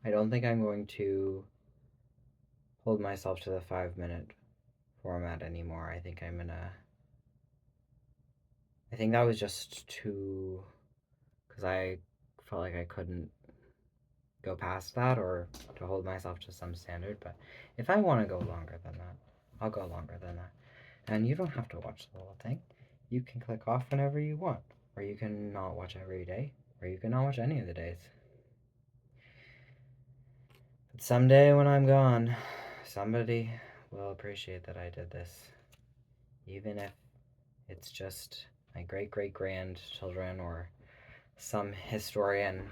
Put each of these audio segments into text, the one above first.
I don't think I'm going to hold myself to the 5 minute format anymore. I think that was just too. Because I felt like I couldn't go past that or to hold myself to some standard. But if I want to go longer than that, I'll go longer than that. And you don't have to watch the whole thing. You can click off whenever you want, or you can not watch every day, or you can not watch any of the days. But someday when I'm gone, somebody will appreciate that I did this, even if it's just my great great grandchildren or some historian.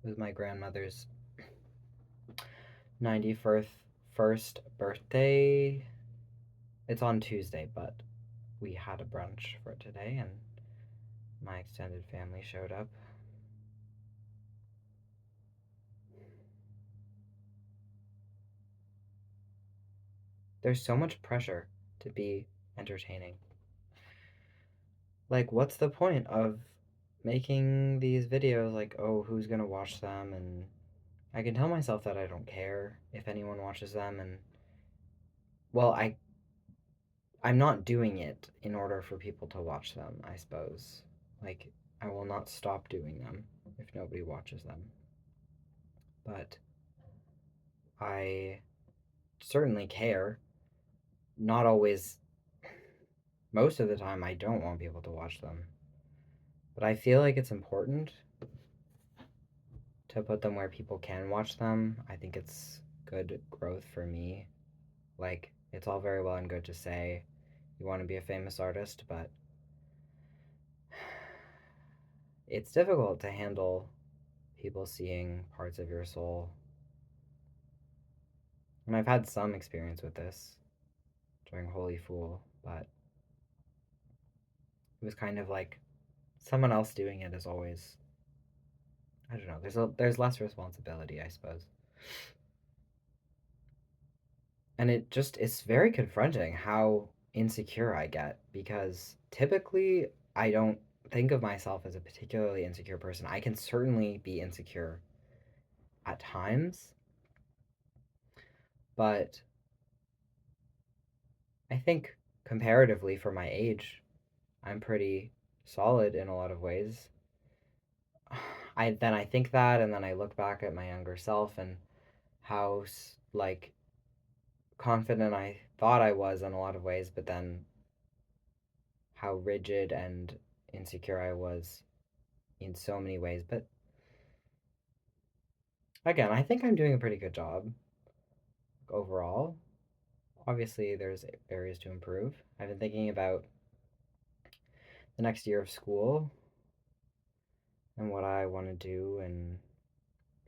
It was my grandmother's 91st birthday. It's on Tuesday, but we had a brunch for today, and my extended family showed up. There's so much pressure to be entertaining. Like, what's the point of making these videos like, oh, who's gonna watch them? And I can tell myself that I don't care if anyone watches them, and well, I'm not doing it in order for people to watch them, I suppose. Like, I will not stop doing them if nobody watches them. But I certainly care. Not always, most of the time, I don't want people to watch them. But I feel like it's important to put them where people can watch them. I think it's good growth for me. Like, it's all very well and good to say you want to be a famous artist, but it's difficult to handle people seeing parts of your soul. And I've had some experience with this during Holy Fool, but it was kind of like someone else doing it is always, I don't know. There's less responsibility, I suppose. And it's very confronting how insecure I get because typically I don't think of myself as a particularly insecure person. I can certainly be insecure at times, but I think comparatively for my age, I'm pretty solid in a lot of ways. I think that, and then I look back at my younger self and how like confident I thought I was in a lot of ways, but then how rigid and insecure I was in so many ways. But again, I think I'm doing a pretty good job overall. Obviously, there's areas to improve. I've been thinking about the next year of school and what I want to do, and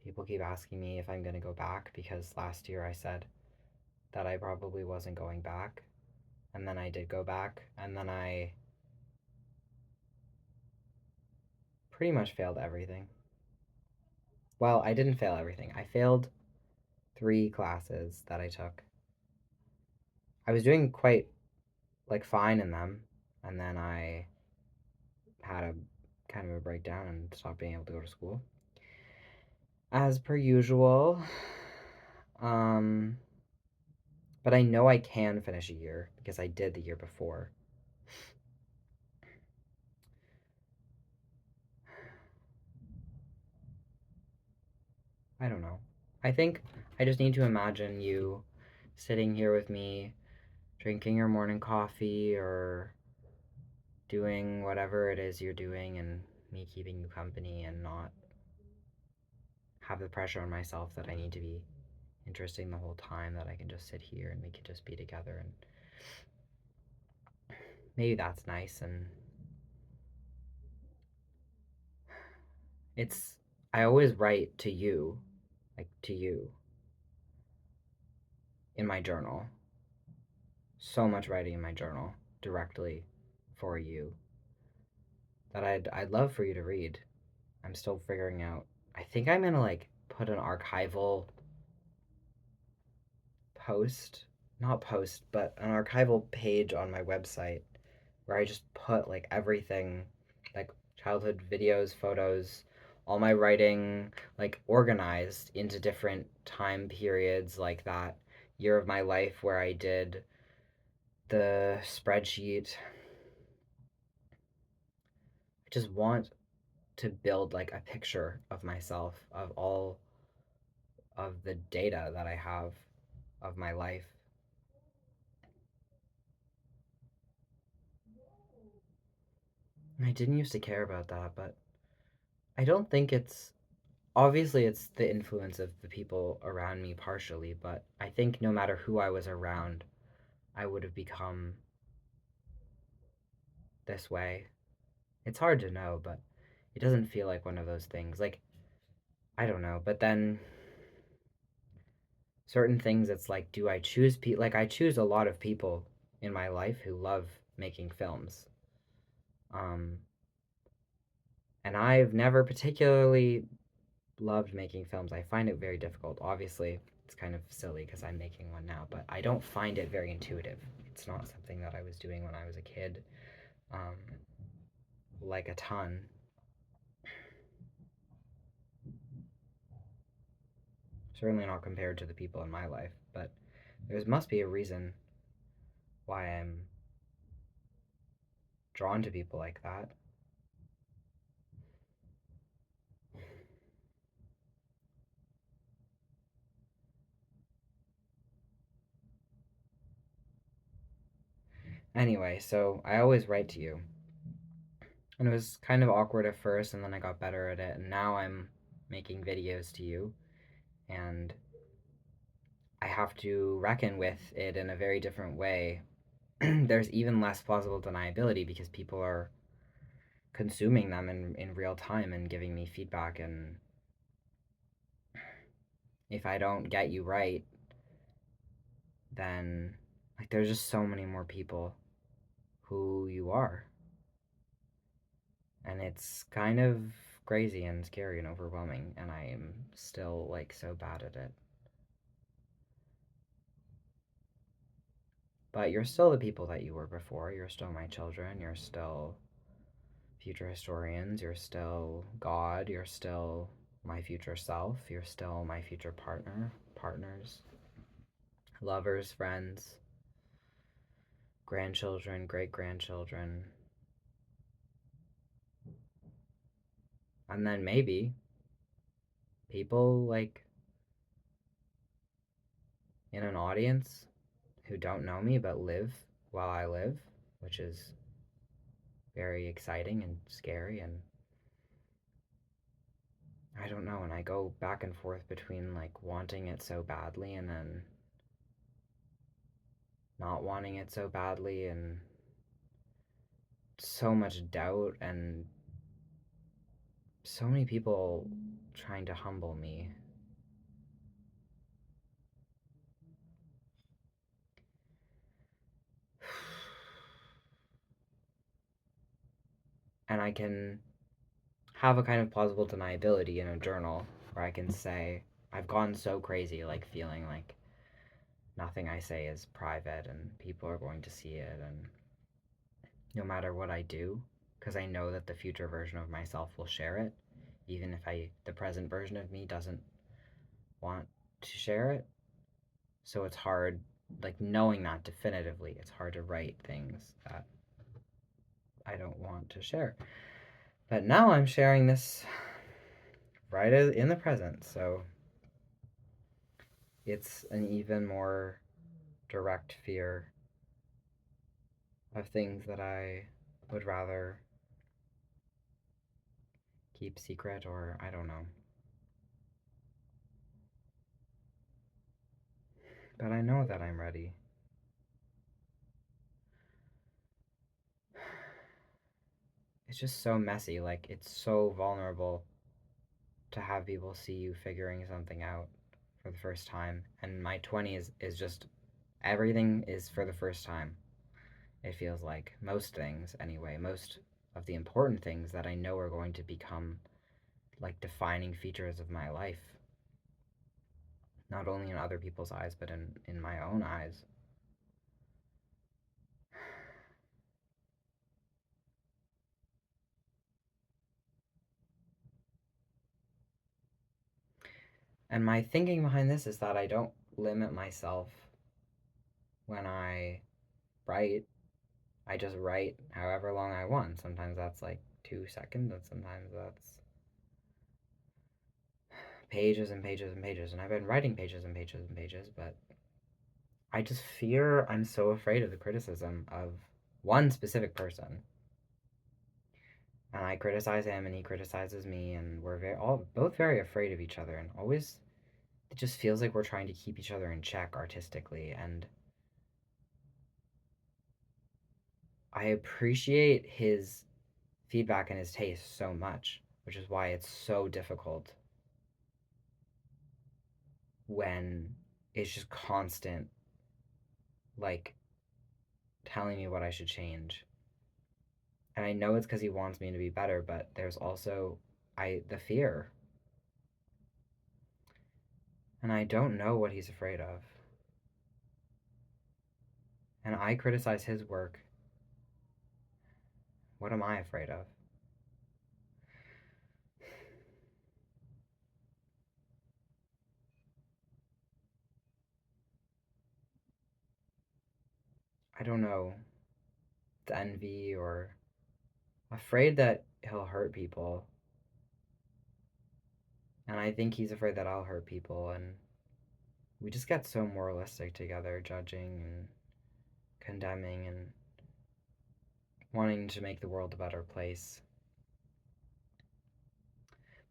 people keep asking me if I'm going to go back because last year I said that I probably wasn't going back, and then I did go back, and then I pretty much failed everything. Well, I didn't fail everything. I failed 3 classes that I took. I was doing quite like fine in them, and then I had a kind of a breakdown and stopped being able to go to school. As per usual. Um, but I know I can finish a year because I did the year before. I don't know. I think I just need to imagine you sitting here with me, drinking your morning coffee or doing whatever it is you're doing, and me keeping you company and not have the pressure on myself that I need to be interesting the whole time, that I can just sit here and we can just be together, and maybe that's nice. And it's I always write to you, like to you in my journal. So much writing in my journal directly for you that I'd love for you to read. I'm still figuring out. I think I'm gonna like put an archival post, not post, but an archival page on my website where I just put like everything, like childhood videos, photos, all my writing, like organized into different time periods, like that year of my life where I did the spreadsheet. I just want to build like a picture of myself, of all of the data that I have of my life. I didn't used to care about that, but I don't think it's obviously it's the influence of the people around me partially, but I think no matter who I was around, I would have become this way. It's hard to know, but it doesn't feel like one of those things. Like, I don't know, but then certain things it's like, do I choose people? Like, I choose a lot of people in my life who love making films. Um, and I've never particularly loved making films. I find it very difficult. Obviously, it's kind of silly because I'm making one now, but I don't find it very intuitive. It's not something that I was doing when I was a kid, um, like a ton. Certainly not compared to the people in my life, but there must be a reason why I'm drawn to people like that. Anyway, so I always write to you. And it was kind of awkward at first, and then I got better at it, and now I'm making videos to you, and I have to reckon with it in a very different way. There's even less plausible deniability because people are consuming them in real time and giving me feedback. And if I don't get you right, then like there's just so many more people who you are. And it's kind of crazy and scary and overwhelming, and I am still like so bad at it. But you're still the people that you were before. You're still my children. You're still future historians. You're still God. You're still my future self. You're still my future partners, lovers, friends, grandchildren, great grandchildren. And then maybe people like in an audience who don't know me but live while I live, which is very exciting and scary. And I don't know, and I go back and forth between like wanting it so badly and then not wanting it so badly, and so much doubt and so many people trying to humble me. And I can have a kind of plausible deniability in a journal where I can say, I've gone so crazy, like feeling like nothing I say is private and people are going to see it, and no matter what I do, because I know that the future version of myself will share it, even if the present version of me doesn't want to share it. So it's hard, like knowing that definitively, it's hard to write things that I don't want to share. But now I'm sharing this right in the present, so it's an even more direct fear of things that I would rather keep secret, or I don't know. But I know that I'm ready. It's just so messy. Like, it's so vulnerable to have people see you figuring something out for the first time. And my 20s is just everything is for the first time. It feels like most things, anyway, most of the important things that I know are going to become like defining features of my life, not only in other people's eyes, but in, my own eyes. And my thinking behind this is that I don't limit myself when I write. I just write however long I want. Sometimes that's like 2 seconds, and sometimes that's pages and pages and pages. And I've been writing pages and pages and pages, but I just fear I'm so afraid of the criticism of one specific person. And I criticize him, and he criticizes me, and we're both very afraid of each other, and always it just feels like we're trying to keep each other in check artistically. And I appreciate his feedback and his taste so much, which is why it's so difficult when it's just constant, like, telling me what I should change. And I know it's because he wants me to be better, but there's also the fear. And I don't know what he's afraid of. And I criticize his work. What am I afraid of? I don't know. It's envy or afraid that he'll hurt people. And I think he's afraid that I'll hurt people. And we just get so moralistic together, judging and condemning and wanting to make the world a better place.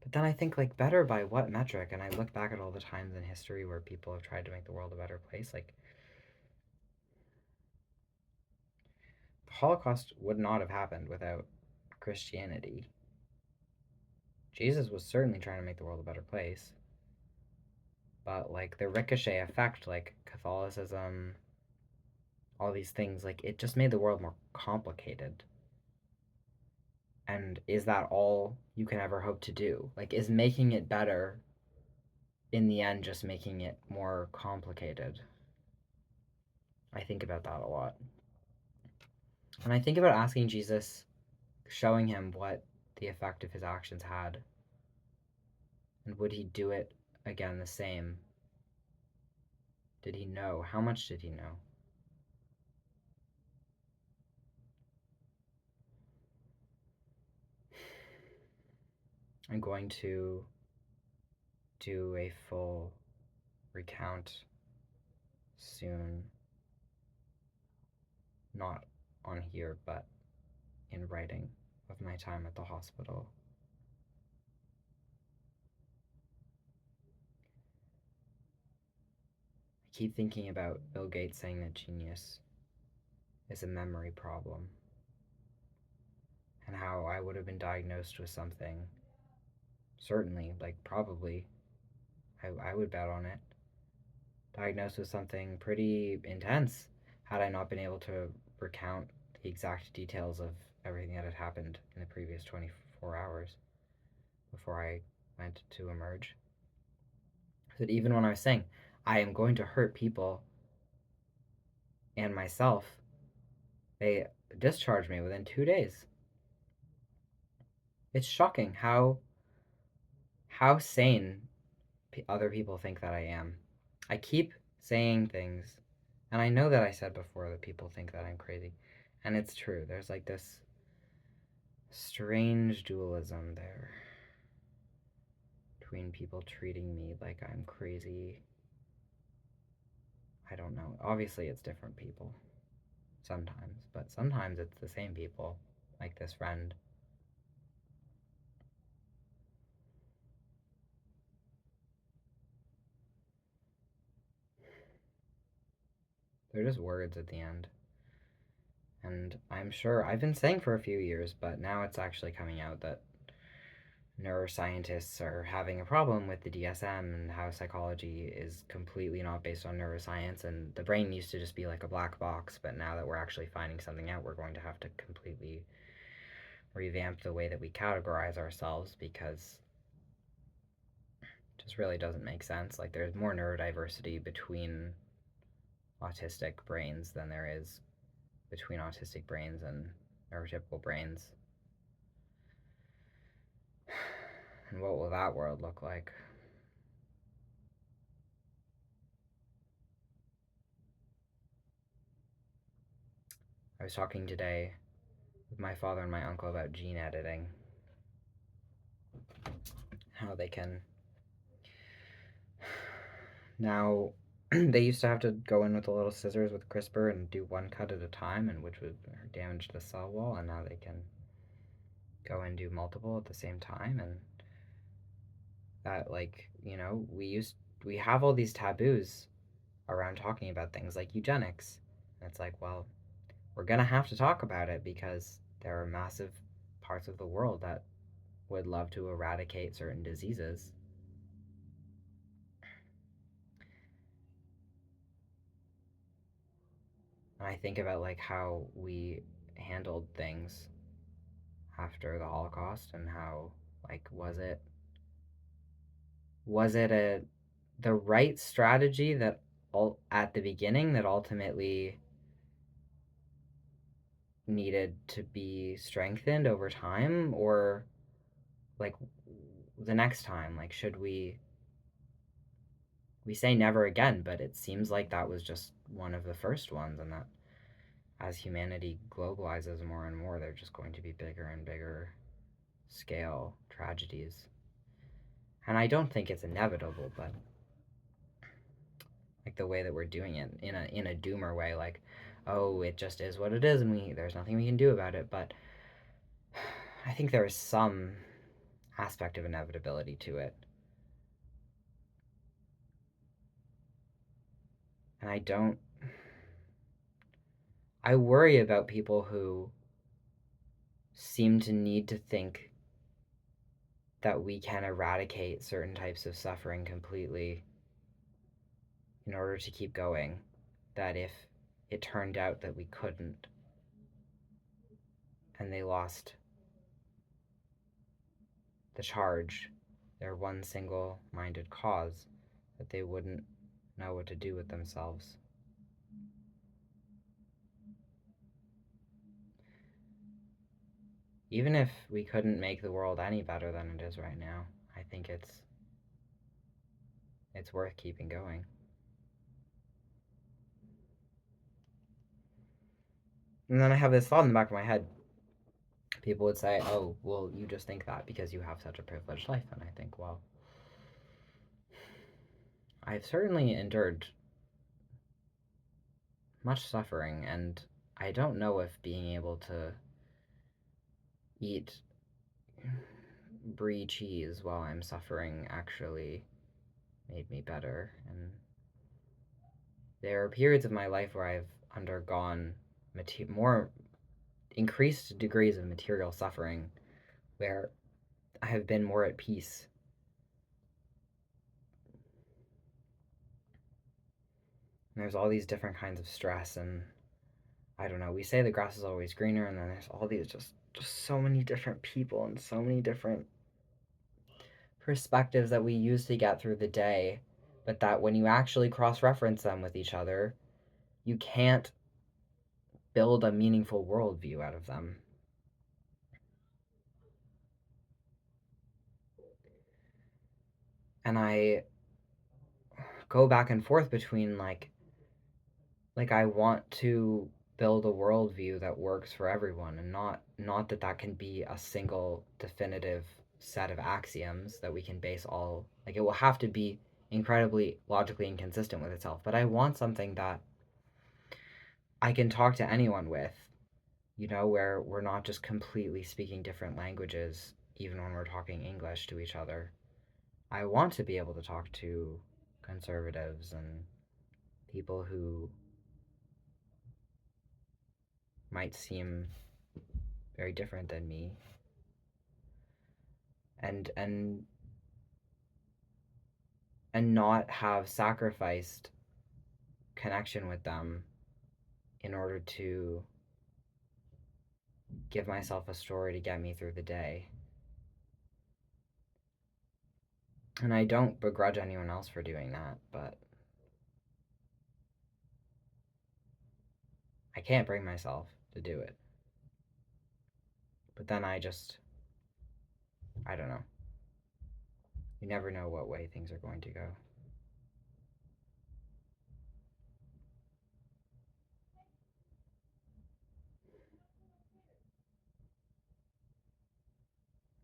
But then I think, like, better by what metric? And I look back at all the times in history where people have tried to make the world a better place. Like, the Holocaust would not have happened without Christianity. Jesus was certainly trying to make the world a better place. But, like, the ricochet effect, like Catholicism, all these things, like, it just made the world more complicated. And is that all you can ever hope to do? Like, is making it better in the end just making it more complicated? I think about that a lot. And I think about asking Jesus, showing him what the effect of his actions had. And would he do it again the same? Did he know? How much did he know? I'm going to do a full recount soon. Not on here, but in writing of my time at the hospital. I keep thinking about Bill Gates saying that genius is a memory problem, and how I would have been diagnosed with something. Certainly, like, probably, I would bet on it. Diagnosed with something pretty intense had I not been able to recount the exact details of everything that had happened in the previous 24 hours before I went to emerge. That even when I was saying, I am going to hurt people and myself, they discharged me within 2 days. It's shocking how sane other people think that I am. I keep saying things, and I know that I said before that people think that I'm crazy, and it's true. There's like this strange dualism there between people treating me like I'm crazy. I don't know. Obviously, it's different people sometimes, but sometimes it's the same people, like this friend. They're just words at the end. And I'm sure I've been saying for a few years, but now it's actually coming out that neuroscientists are having a problem with the DSM and how psychology is completely not based on neuroscience, and the brain used to just be like a black box, but now that we're actually finding something out, we're going to have to completely revamp the way that we categorize ourselves, because it just really doesn't make sense. Like, there's more neurodiversity between autistic brains than there is between autistic brains and neurotypical brains. And what will that world look like? was talking today with my father and my uncle about gene editing. How they can now they used to have to go in with the little scissors with CRISPR and do one cut at a time, and which would damage the cell wall, and now they can go and do multiple at the same time. And that, like, we have all these taboos around talking about things like eugenics. And it's like, well, we're gonna have to talk about it because there are massive parts of the world that would love to eradicate certain diseases. And I think about like how we handled things after the Holocaust and how, like, was it the right strategy that at the beginning that ultimately needed to be strengthened over time, or like the next time, like, should we say never again, but it seems like that was just one of the first ones, and that as humanity globalizes more and more, they're just going to be bigger and bigger scale tragedies. And I don't think it's inevitable, but like the way that we're doing it in a doomer way, like, oh, it just is what it is, and there's nothing we can do about it. But I think there is some aspect of inevitability to it. And I worry about people who seem to need to think that we can eradicate certain types of suffering completely in order to keep going. That if it turned out that we couldn't, and they lost the charge, their one single minded cause, that they wouldn't know what to do with themselves. Even if we couldn't make the world any better than it is right now, I think it's worth keeping going. And then I have this thought in the back of my head. People would say, oh, well, you just think that because you have such a privileged life. And I think, well, I've certainly endured much suffering, and I don't know if being able to eat brie cheese while I'm suffering actually made me better. And there are periods of my life where I've undergone more increased degrees of material suffering where I have been more at peace. And there's all these different kinds of stress, and I don't know, we say the grass is always greener, and then there's all these just so many different people and so many different perspectives that we use to get through the day, but that when you actually cross-reference them with each other, you can't build a meaningful worldview out of them. And I go back and forth between like I want to build a worldview that works for everyone, and not that can be a single definitive set of axioms that we can base all, like, it will have to be incredibly logically inconsistent with itself. But I want something that I can talk to anyone with, where we're not just completely speaking different languages even when we're talking English to each other. I want to be able to talk to conservatives and people who might seem very different than me, and not have sacrificed connection with them in order to give myself a story to get me through the day. And I don't begrudge anyone else for doing that, but I can't bring myself to do it. But then I don't know. You never know what way things are going to go.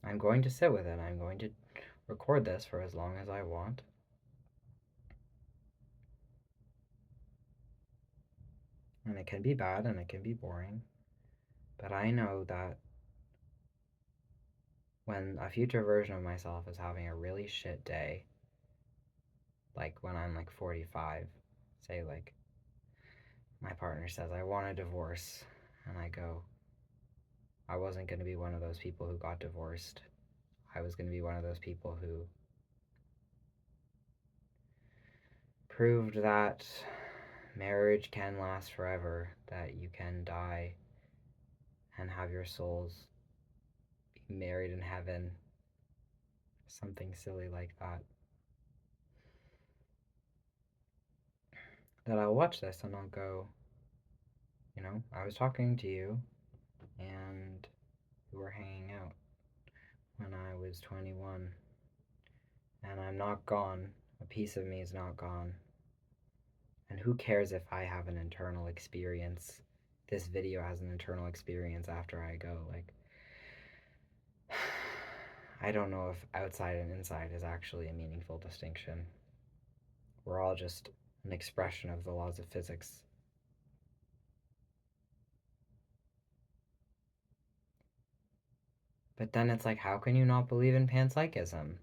I'm going to sit with it. I'm going to record this for as long as I want. And it can be bad and it can be boring. But I know that when a future version of myself is having a really shit day, like when I'm like 45, say like my partner says, I want a divorce, and I go, I wasn't going to be one of those people who got divorced. I was going to be one of those people who proved that marriage can last forever, that you can die and have your souls be married in heaven, something silly like that. That I'll watch this and I'll go, I was talking to you and we were hanging out when I was 21, and I'm not gone. A piece of me is not gone. And who cares if I have an internal experience? This video has an internal experience after I go. Like, I don't know if outside and inside is actually a meaningful distinction. We're all just an expression of the laws of physics. But then it's like, how can you not believe in panpsychism?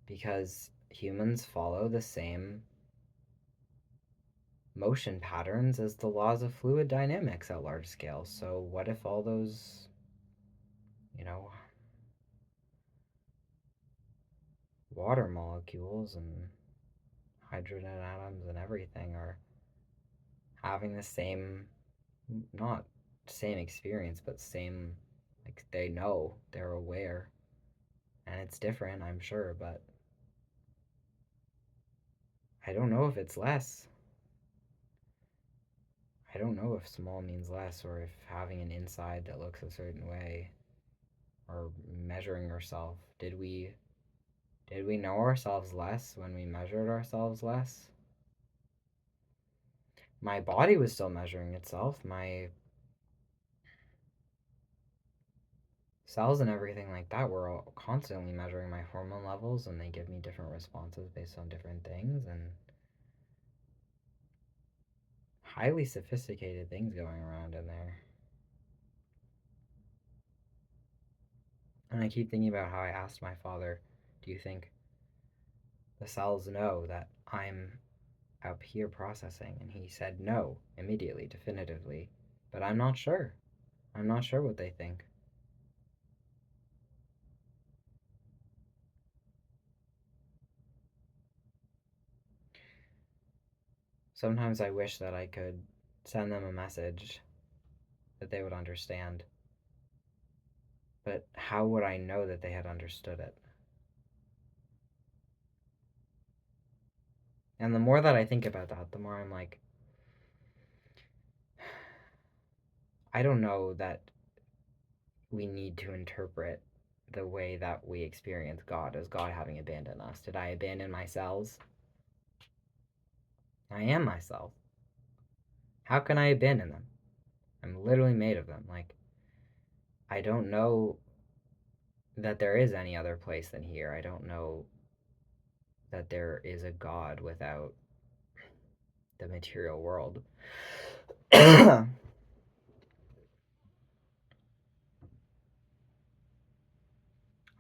Because humans follow the same motion patterns as the laws of fluid dynamics at large scale. So what if all those, water molecules and hydrogen atoms and everything are having the same, not same experience, but same, like they know, they're aware. And it's different, I'm sure, but I don't know if it's less. I don't know if small means less, or if having an inside that looks a certain way, or measuring yourself. Did we know ourselves less when we measured ourselves less? My body was still measuring itself. My cells and everything like that were all constantly measuring my hormone levels, and they give me different responses based on different things, and highly sophisticated things going around in there. And I keep thinking about how I asked my father, do you think the cells know that I'm up here processing? And he said no, immediately, definitively. But I'm not sure. I'm not sure what they think. Sometimes I wish that I could send them a message that they would understand. But how would I know that they had understood it? And the more that I think about that, the more I'm like, I don't know that we need to interpret the way that we experience God as God having abandoned us. Did I abandon my cells? I am myself. How can I abandon them? I'm literally made of them. Like, I don't know that there is any other place than here. I don't know that there is a God without the material world. I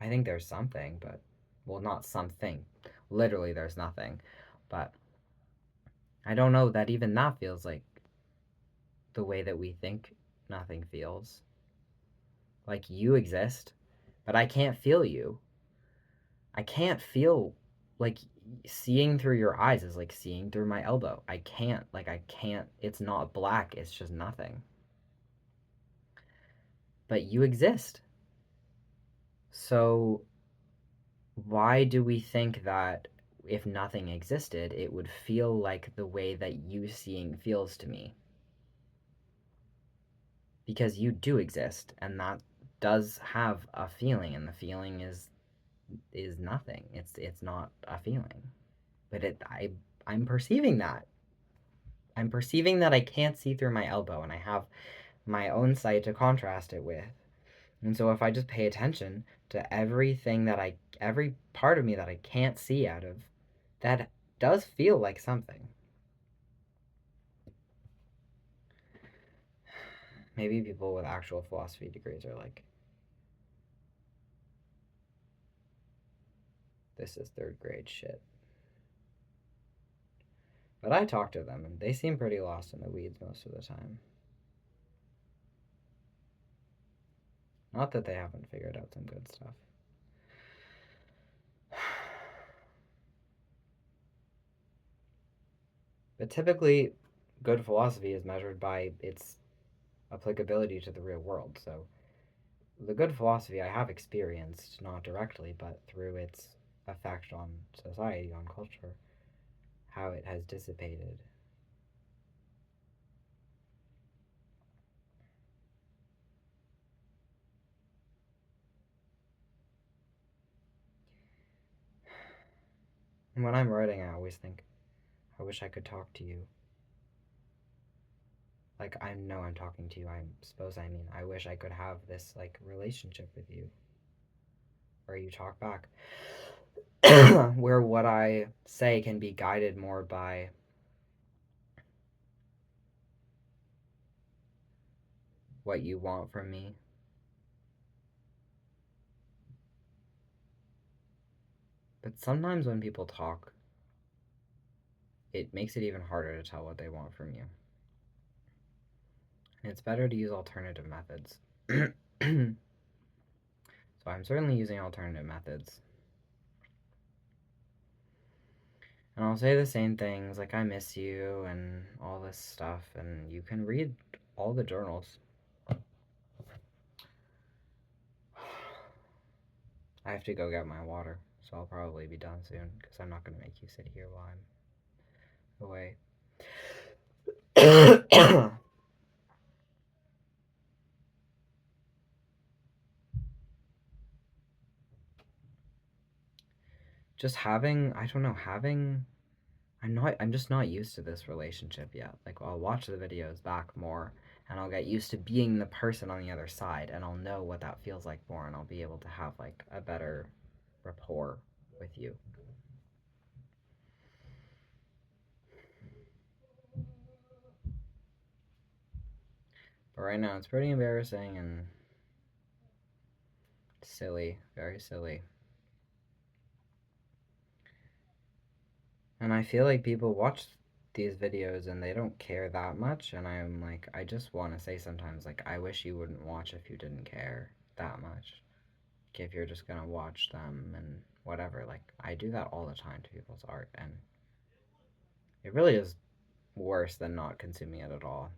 think there's something, but, well, not something. Literally, there's nothing. But I don't know that even that feels like the way that we think nothing feels. Like, you exist, but I can't feel you. I can't feel, like, seeing through your eyes is like seeing through my elbow. I can't, it's not black, it's just nothing. But you exist. So why do we think that if nothing existed, it would feel like the way that you seeing feels to me? Because you do exist, and that does have a feeling, and the feeling is nothing. It's not a feeling. But I'm perceiving that. I'm perceiving that I can't see through my elbow, and I have my own sight to contrast it with. And so if I just pay attention to everything every part of me that I can't see out of, that does feel like something. Maybe people with actual philosophy degrees are like, this is third grade shit. But I talk to them, and they seem pretty lost in the weeds most of the time. Not that they haven't figured out some good stuff. But typically, good philosophy is measured by its applicability to the real world. So, the good philosophy I have experienced, not directly, but through its effect on society, on culture, how it has dissipated. And when I'm writing, I always think, I wish I could talk to you. Like, I know I'm talking to you. I wish I could have this, like, relationship with you where you talk back. Where what I say can be guided more by what you want from me. But sometimes when people talk, it makes it even harder to tell what they want from you. And it's better to use alternative methods. So I'm certainly using alternative methods. And I'll say the same things like I miss you and all this stuff, and you can read all the journals. I have to go get my water, so I'll probably be done soon because I'm not going to make you sit here while I'm away. Just having, I don't know, I'm just not used to this relationship yet. Like, I'll watch the videos back more and I'll get used to being the person on the other side and I'll know what that feels like more and I'll be able to have like a better rapport with you. But right now it's pretty embarrassing and silly, very silly. And I feel like people watch these videos and they don't care that much, and I'm like, I just want to say sometimes, like, I wish you wouldn't watch if you didn't care that much. Like, if you're just gonna watch them and whatever, like, I do that all the time to people's art, and it really is worse than not consuming it at all.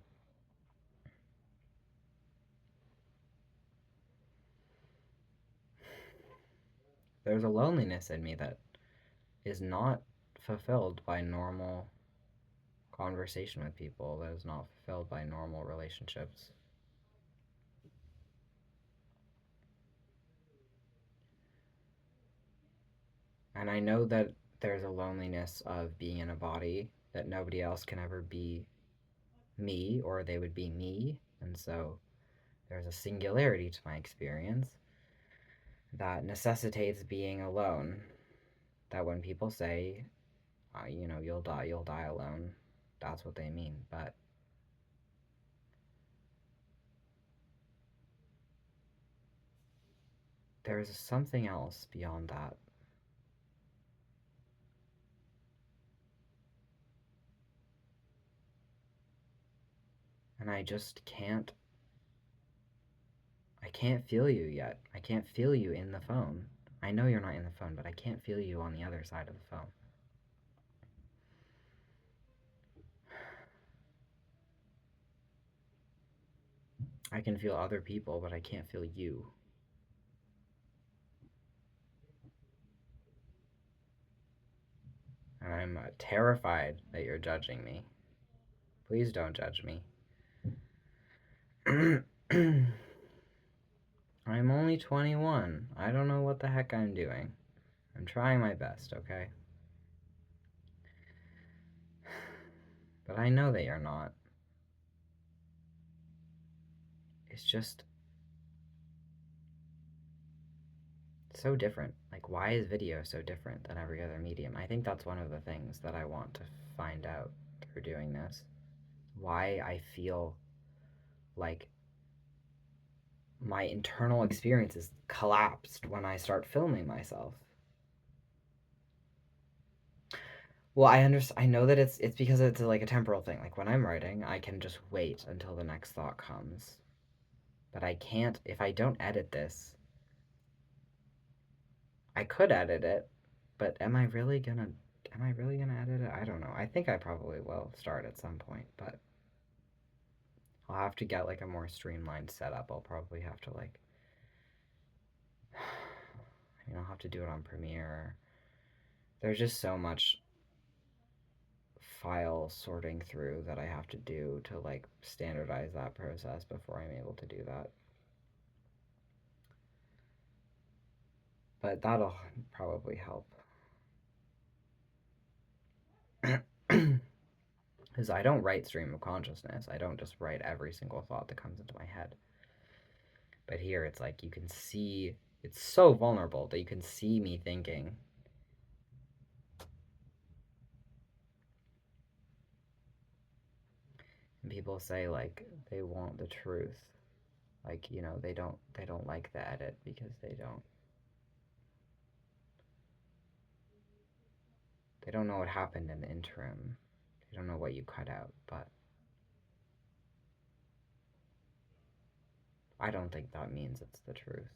There's a loneliness in me that is not fulfilled by normal conversation with people, that is not fulfilled by normal relationships. And I know that there's a loneliness of being in a body that nobody else can ever be me or they would be me. And so there's a singularity to my experience that necessitates being alone. That when people say, you'll die alone, that's what they mean. But there's something else beyond that. And I just can't. I can't feel you yet. I can't feel you in the phone. I know you're not in the phone, but I can't feel you on the other side of the phone. I can feel other people, but I can't feel you. And I'm terrified that you're judging me. Please don't judge me. I'm only 21. I don't know what the heck I'm doing. I'm trying my best, okay? But I know that you're not. It's just so different. Like, why is video so different than every other medium? I think that's one of the things that I want to find out through doing this. Why I feel like my internal experience is collapsed when I start filming myself. Well, I know that it's because it's like a temporal thing. Like when I'm writing, I can just wait until the next thought comes. But I can't if I don't edit this. I could edit it, but am I really gonna edit it? I don't know. I think I probably will start at some point, but I'll have to get like a more streamlined setup. I'll probably have to like I'll have to do it on Premiere. There's just so much file sorting through that I have to do to like standardize that process before I'm able to do that. But that'll probably help. Because I don't write stream of consciousness. I don't just write every single thought that comes into my head. But here it's like you can see, it's so vulnerable that you can see me thinking. And people say like they want the truth. Like, they don't like the edit because they don't know what happened in the interim. They don't know what you cut out, but I don't think that means it's the truth.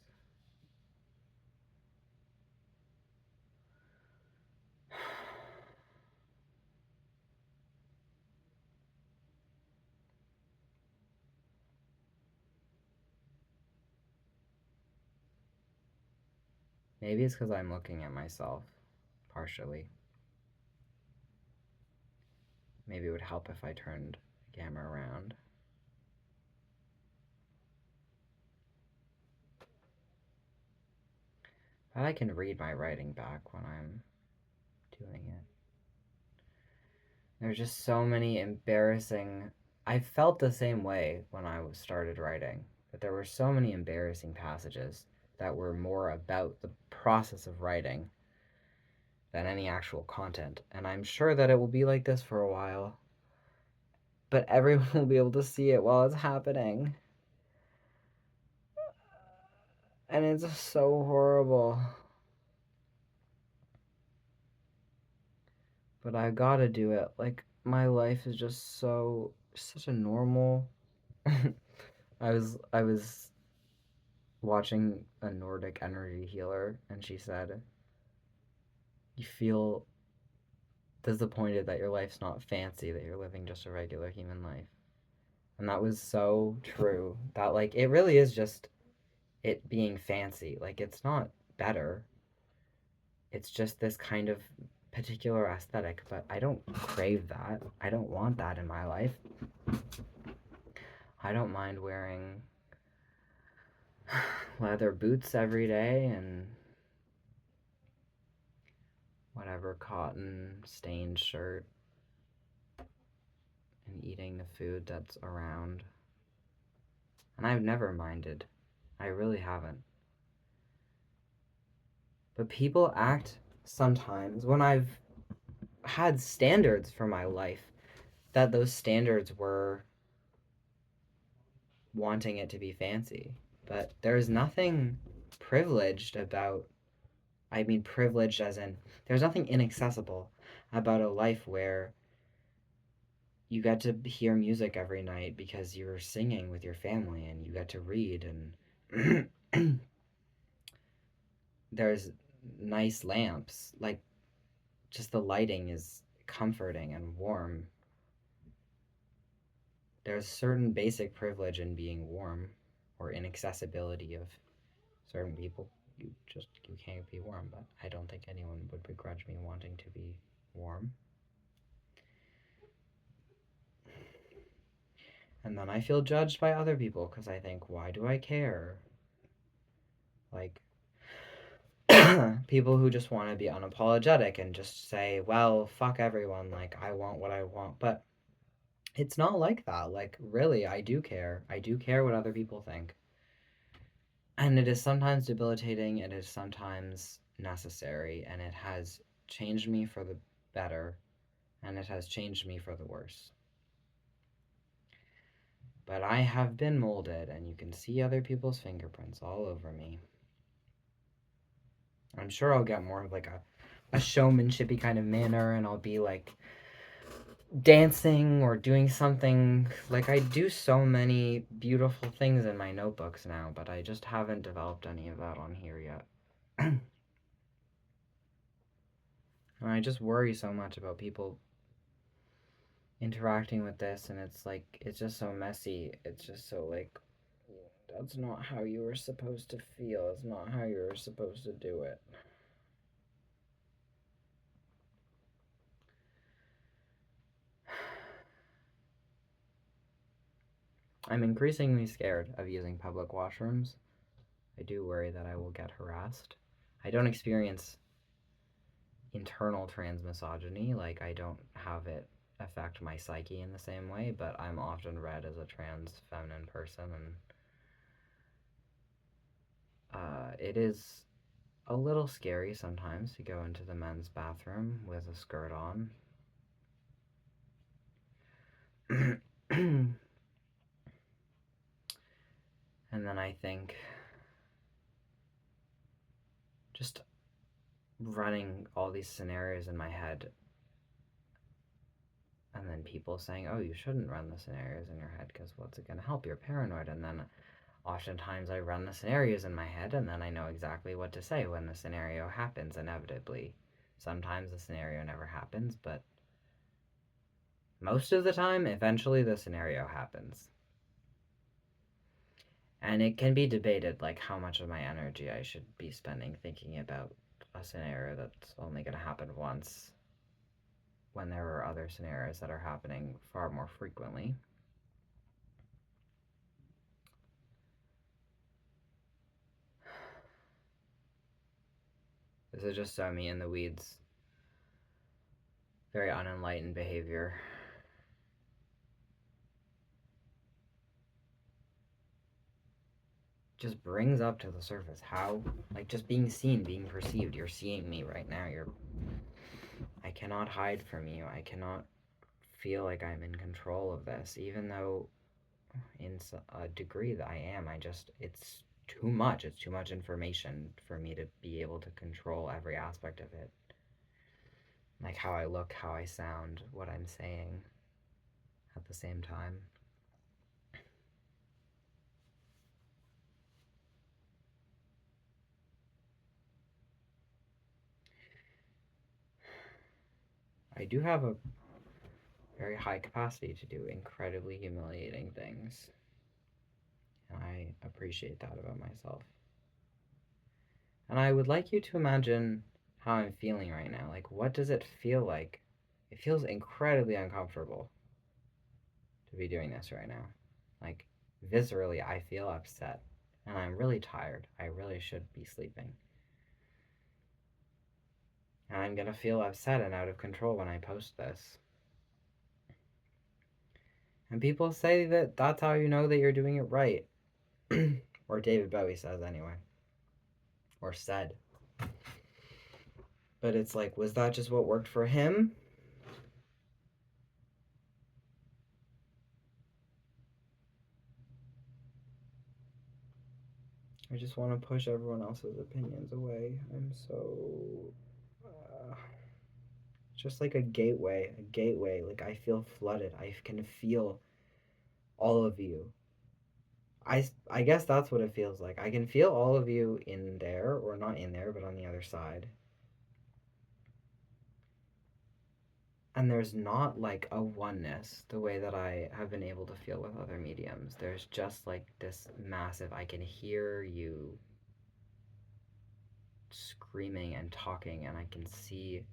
Maybe it's because I'm looking at myself, partially. Maybe it would help if I turned the camera around. But I can read my writing back when I'm doing it. There's just so many embarrassing... I felt the same way when I started writing, but there were so many embarrassing passages that were more about the process of writing than any actual content. And I'm sure that it will be like this for a while. But everyone will be able to see it while it's happening. And it's so horrible. But I gotta do it. Like, my life is just such a normal... I was watching a Nordic energy healer, and she said, you feel disappointed that your life's not fancy, that you're living just a regular human life. And that was so true. That, like, it really is just it being fancy. Like, it's not better. It's just this kind of particular aesthetic, but I don't crave that. I don't want that in my life. I don't mind wearing leather boots every day and whatever cotton stained shirt and eating the food that's around. And I've never minded. I really haven't. But people act sometimes when I've had standards for my life that those standards were wanting it to be fancy. But there's nothing privileged about, I mean, privileged as in, there's nothing inaccessible about a life where you get to hear music every night because you're singing with your family and you get to read and there's nice lamps. Like, just the lighting is comforting and warm. There's certain basic privilege in being warm or inaccessibility of certain people. You can't be warm, but I don't think anyone would begrudge me wanting to be warm. And then I feel judged by other people because I think, why do I care? Like, people who just want to be unapologetic and just say, well, fuck everyone, like, I want what I want. But it's not like that. Like, really, I do care. I do care what other people think. And it is sometimes debilitating, it is sometimes necessary, and it has changed me for the better, and it has changed me for the worse. But I have been molded, and you can see other people's fingerprints all over me. I'm sure I'll get more of like a showmanshipy kind of manner, and I'll be like dancing or doing something. Like, I do so many beautiful things in my notebooks now, but I just haven't developed any of that on here yet. And I just worry so much about people interacting with this, and it's like, it's just so messy. It's just so like, that's not how you were supposed to feel. It's not how you were supposed to do it. I'm increasingly scared of using public washrooms. I do worry that I will get harassed. I don't experience internal trans misogyny, like, I don't have it affect my psyche in the same way, but I'm often read as a trans feminine person, and it is a little scary sometimes to go into the men's bathroom with a skirt on. And then I think just running all these scenarios in my head, and then people saying, oh, you shouldn't run the scenarios in your head because what's it going to help? You're paranoid. And then oftentimes I run the scenarios in my head, and then I know exactly what to say when the scenario happens inevitably. Sometimes the scenario never happens, but most of the time, eventually the scenario happens. And it can be debated, like, how much of my energy I should be spending thinking about a scenario that's only going to happen once when there are other scenarios that are happening far more frequently. This is just so me in the weeds. Very unenlightened behavior. Just brings up to the surface how, like, just being seen, being perceived. You're seeing me right now. I cannot hide from you. I cannot feel like I'm in control of this, even though in a degree that I am. It's too much. It's too much information for me to be able to control every aspect of it. Like how I look, how I sound, what I'm saying at the same time. I do have a very high capacity to do incredibly humiliating things. And I appreciate that about myself. And I would like you to imagine how I'm feeling right now. Like, what does it feel like? It feels incredibly uncomfortable to be doing this right now. Like, viscerally, I feel upset. And I'm really tired. I really should be sleeping. And I'm gonna feel upset and out of control when I post this. And people say that that's how you know that you're doing it right. Or David Bowie says, anyway. Or said. But it's like, was that just what worked for him? I just want to push everyone else's opinions away. I'm so. Just like a gateway. A gateway. Like, I feel flooded. I can feel all of you. I guess that's what it feels like. I can feel all of you in there, or not in there, but on the other side. And there's not like a oneness the way that I have been able to feel with other mediums. There's just like this massive, I can hear you screaming and talking, and I can see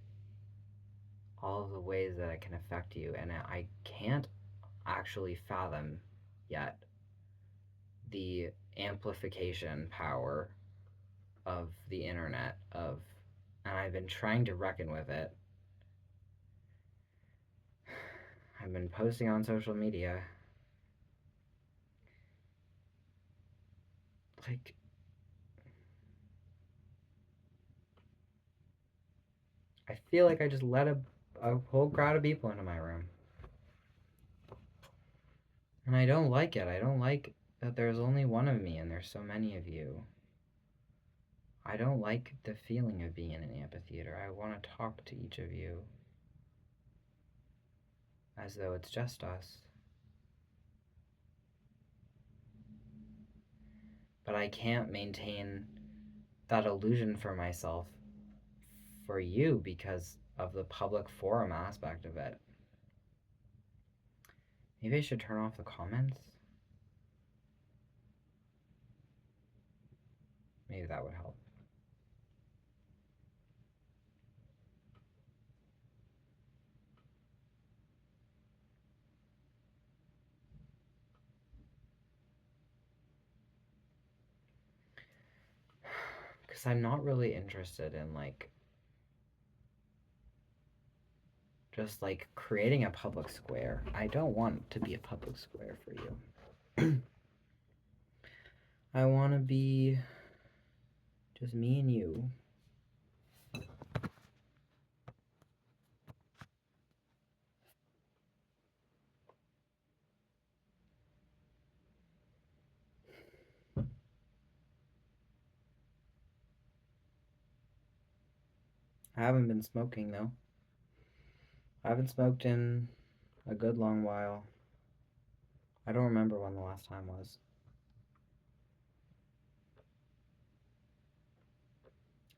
all of the ways that it can affect you, and I can't actually fathom yet the amplification power of the internet, and I've been trying to reckon with it. I've been posting on social media. Like, I feel like I just let a whole crowd of people into my room. And I don't like it. I don't like that there's only one of me and there's so many of you. I don't like the feeling of being in an amphitheater. I want to talk to each of you as though it's just us. But I can't maintain that illusion for myself for you because of the public forum aspect of it. Maybe I should turn off the comments? Maybe that would help. Because I'm not really interested in like just like creating a public square. I don't want to be a public square for you. I want to be just me and you. I haven't been smoking though. I haven't smoked in a good long while. I don't remember when the last time was.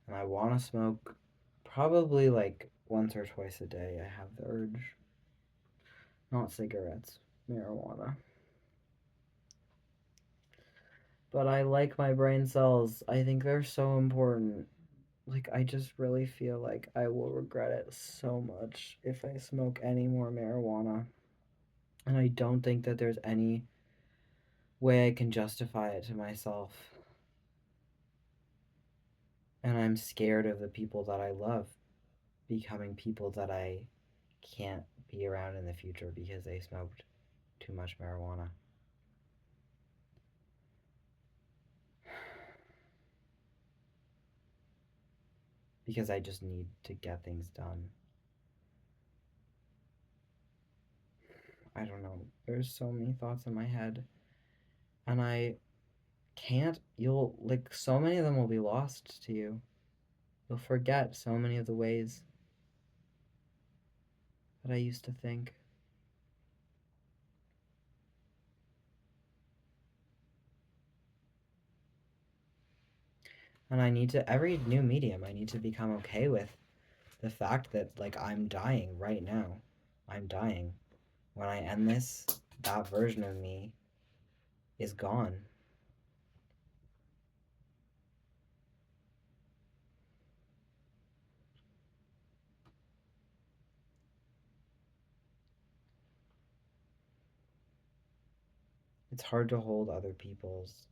And I want to smoke probably like once or twice a day. I have the urge. Not cigarettes, marijuana. But I like my brain cells. I think they're so important. Like, I just really feel like I will regret it so much if I smoke any more marijuana. And I don't think that there's any way I can justify it to myself. And I'm scared of the people that I love becoming people that I can't be around in the future because they smoked too much marijuana. Because I just need to get things done. I don't know. There's so many thoughts in my head. And I can't, you'll, like, so many of them will be lost to you. You'll forget so many of the ways that I used to think. And I need to, every new medium, I need to become okay with the fact that, like, I'm dying right now. I'm dying. When I end this, that version of me is gone. It's hard to hold other people's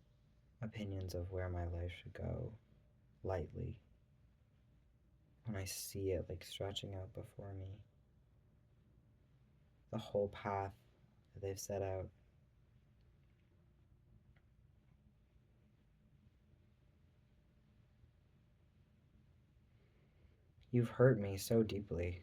opinions of where my life should go lightly when I see it like stretching out before me. The whole path that they've set out. You've hurt me so deeply.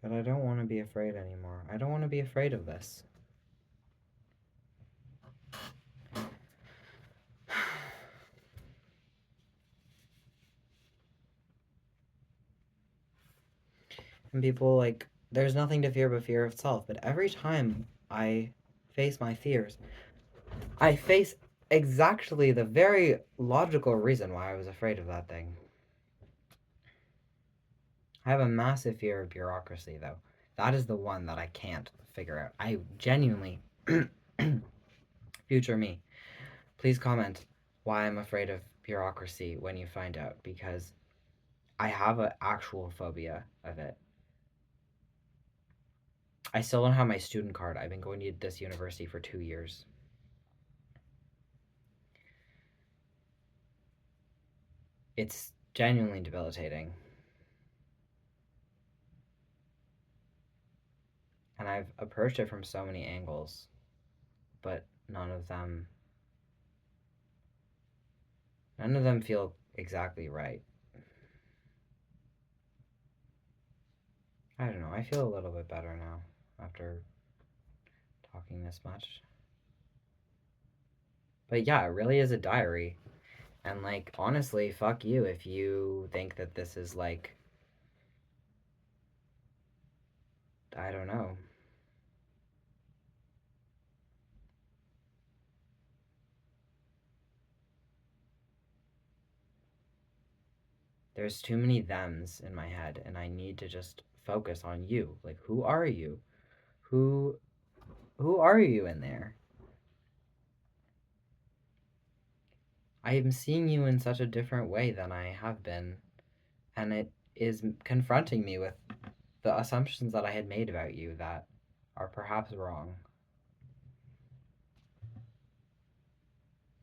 But I don't want to be afraid anymore. I don't want to be afraid of this. And people like, there's nothing to fear but fear of itself. But every time I face my fears, I face exactly the very logical reason why I was afraid of that thing. I have a massive fear of bureaucracy, though. That is the one that I can't figure out. I genuinely, future me, please comment why I'm afraid of bureaucracy when you find out, because I have an actual phobia of it. I still don't have my student card. I've been going to this university for 2 years. It's genuinely debilitating. And I've approached it from so many angles, but none of them feel exactly right. I don't know. I feel a little bit better now after talking this much. But yeah, it really is a diary. And like, honestly, fuck you if you think that this is like, I don't know. There's too many thems in my head, and I need to just focus on you. Like, who are you? Who who are you in there? I am seeing you in such a different way than I have been, and it is confronting me with the assumptions that I had made about you that are perhaps wrong.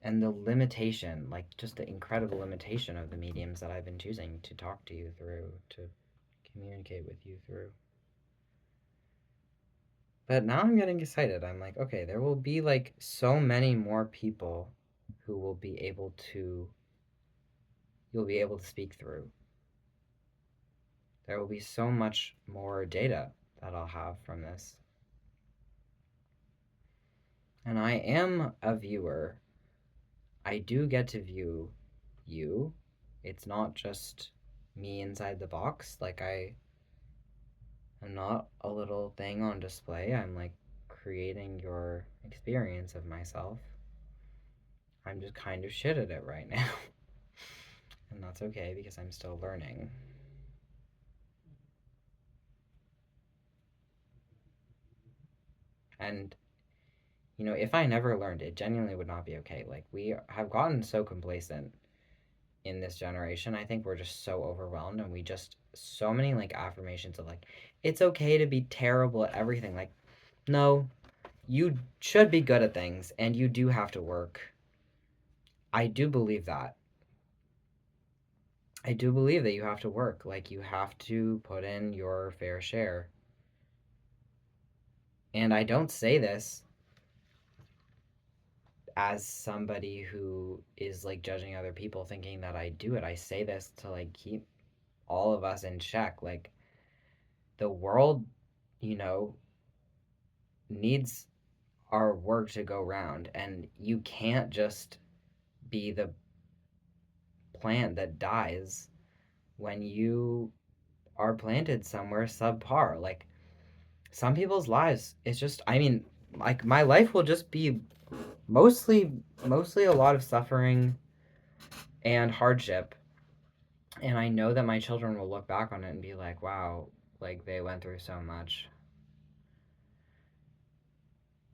And the limitation, like just the incredible limitation of the mediums that I've been choosing to talk to you through, to communicate with you through. But now I'm getting excited. I'm like, okay, there will be like so many more people who will be able to, you'll be able to speak through. There will be so much more data that I'll have from this. And I am a viewer. I do get to view you. It's not just me inside the box. Like, I'm not a little thing on display. I'm like creating your experience of myself. I'm just kind of shit at it right now. And that's okay because I'm still learning. And, you know, if I never learned, it genuinely would not be okay. Like, we have gotten so complacent in this generation. I think we're just so overwhelmed, and we just, so many like affirmations of like, it's okay to be terrible at everything. Like, no, you should be good at things, and you do have to work. I do believe that. I do believe that you have to work. Like, you have to put in your fair share. And I don't say this as somebody who is like judging other people thinking that I do it. I say this to like keep all of us in check. Like, the world, you know, needs our work to go round, and you can't just be the plant that dies when you are planted somewhere subpar. Like, some people's lives, it's just, I mean, like, my life will just be mostly mostly a lot of suffering and hardship, and I know that my children will look back on it and be like, wow, like they went through so much.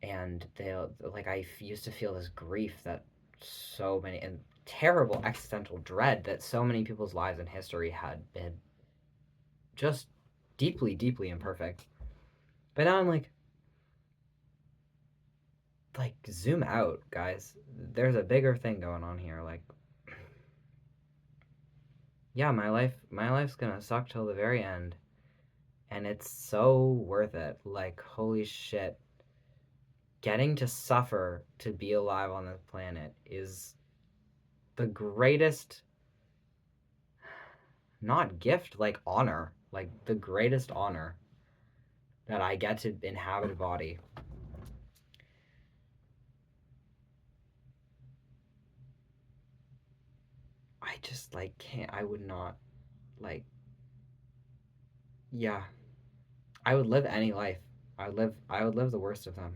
And they'll, like, I used to feel this grief that so many, and terrible existential dread that so many people's lives in history had been just deeply, deeply imperfect. But now I'm like zoom out, guys. There's a bigger thing going on here. Like, yeah, my life's gonna suck till the very end, and it's so worth it. Like, holy shit, getting to suffer to be alive on this planet is the greatest, not gift, like honor, like the greatest honor that I get to inhabit a body. I just like can't, I would not, like, yeah, I would live any life. I would live the worst of them.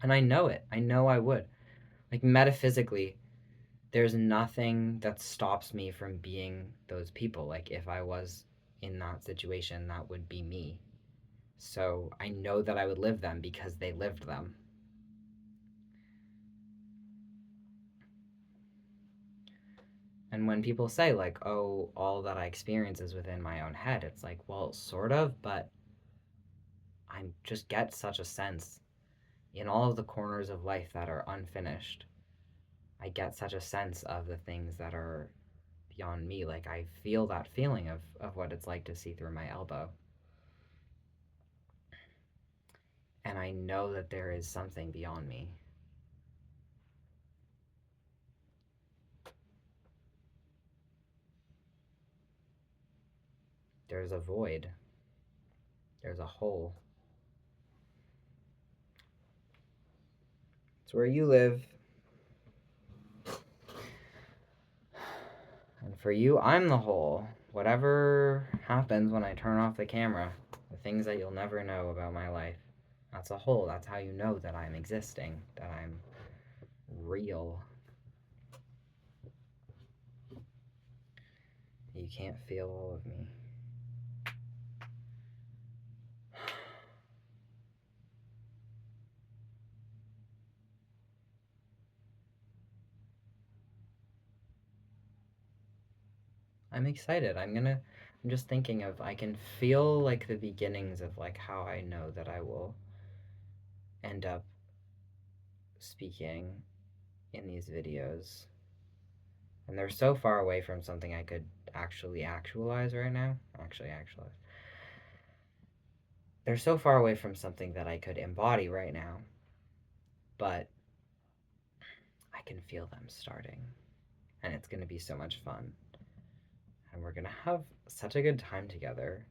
And I know it. I know I would. Like, metaphysically, there's nothing that stops me from being those people. Like, if I was in that situation, that would be me. So I know that I would live them because they lived them. And when people say, like, oh, all that I experience is within my own head, it's like, well, sort of, but I just get such a sense in all of the corners of life that are unfinished. I get such a sense of the things that are beyond me. Like, I feel that feeling of what it's like to see through my elbow. And I know that there is something beyond me. There's a void. There's a hole. It's where you live. And for you, I'm the hole. Whatever happens when I turn off the camera, the things that you'll never know about my life, that's a hole. That's how you know that I'm existing, that I'm real. You can't feel all of me. I'm excited. I'm just thinking of, I can feel like the beginnings of like how I know that I will end up speaking in these videos. And they're so far away from something I could actually actualize right now. Actualize. They're so far away from something that I could embody right now. But I can feel them starting. And it's going to be so much fun. And we're going to have such a good time together.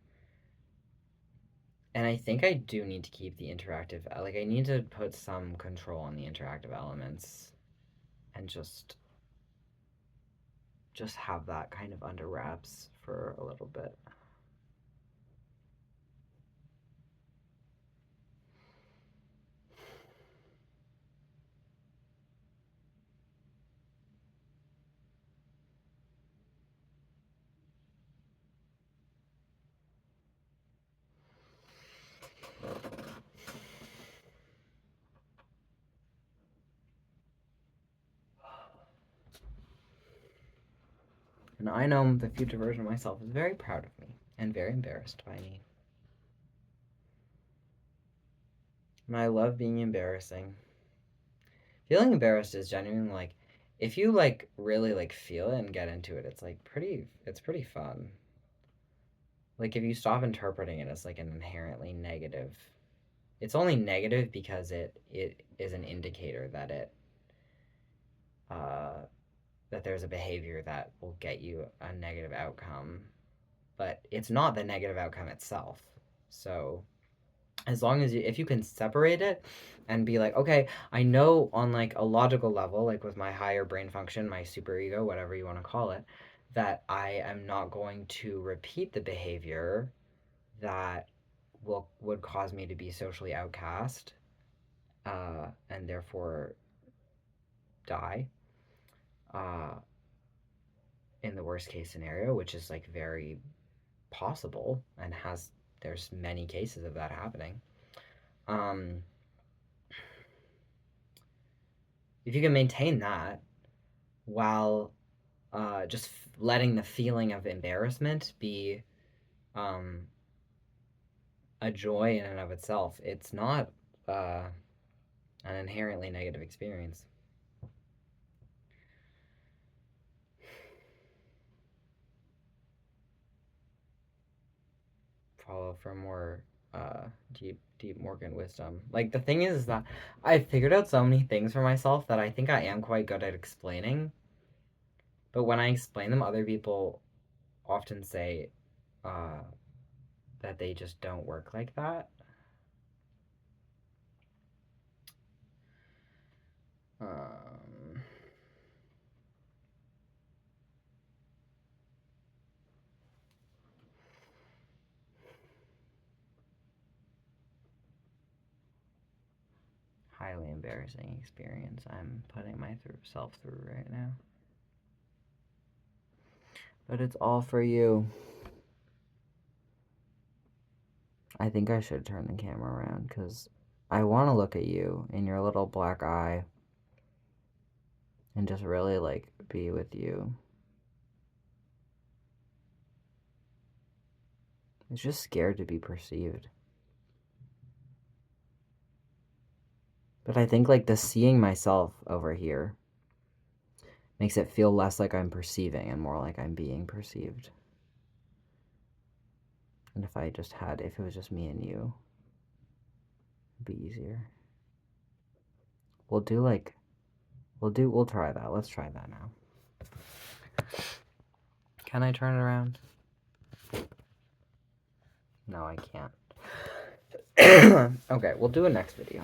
And I think I do need to keep the interactive, like, I need to put some control on the interactive elements and just have that kind of under wraps for a little bit. And I know the future version of myself is very proud of me and very embarrassed by me. And I love being embarrassing. Feeling embarrassed is genuinely like, if you like really like feel it and get into it, it's like it's pretty fun. Like if you stop interpreting it as like an inherently negative, it's only negative because it is an indicator that uh, that there's a behavior that will get you a negative outcome, but it's not the negative outcome itself. So as long as if you can separate it and be like, okay, I know on like a logical level, like with my higher brain function, my superego, whatever you want to call it, that I am not going to repeat the behavior that would cause me to be socially outcast, and therefore die, uh, in the worst case scenario, which is like very possible and there's many cases of that happening. If you can maintain that while just letting the feeling of embarrassment be um, a joy in and of itself, it's not an inherently negative experience. Follow for more deep Morgan wisdom. Like the thing is that I've figured out so many things for myself that I think I am quite good at explaining. But when I explain them, other people often say uh, that they just don't work like that. Um, Highly embarrassing experience I'm putting myself through right now. But it's all for you. I think I should turn the camera around because I want to look at you in your little black eye and just really like be with you. It's just scared to be perceived. But I think like the seeing myself over here makes it feel less like I'm perceiving and more like I'm being perceived. And if it was just me and you, it'd be easier. We'll try that. Let's try that now. Can I turn it around? No, I can't. Okay, we'll do a next video.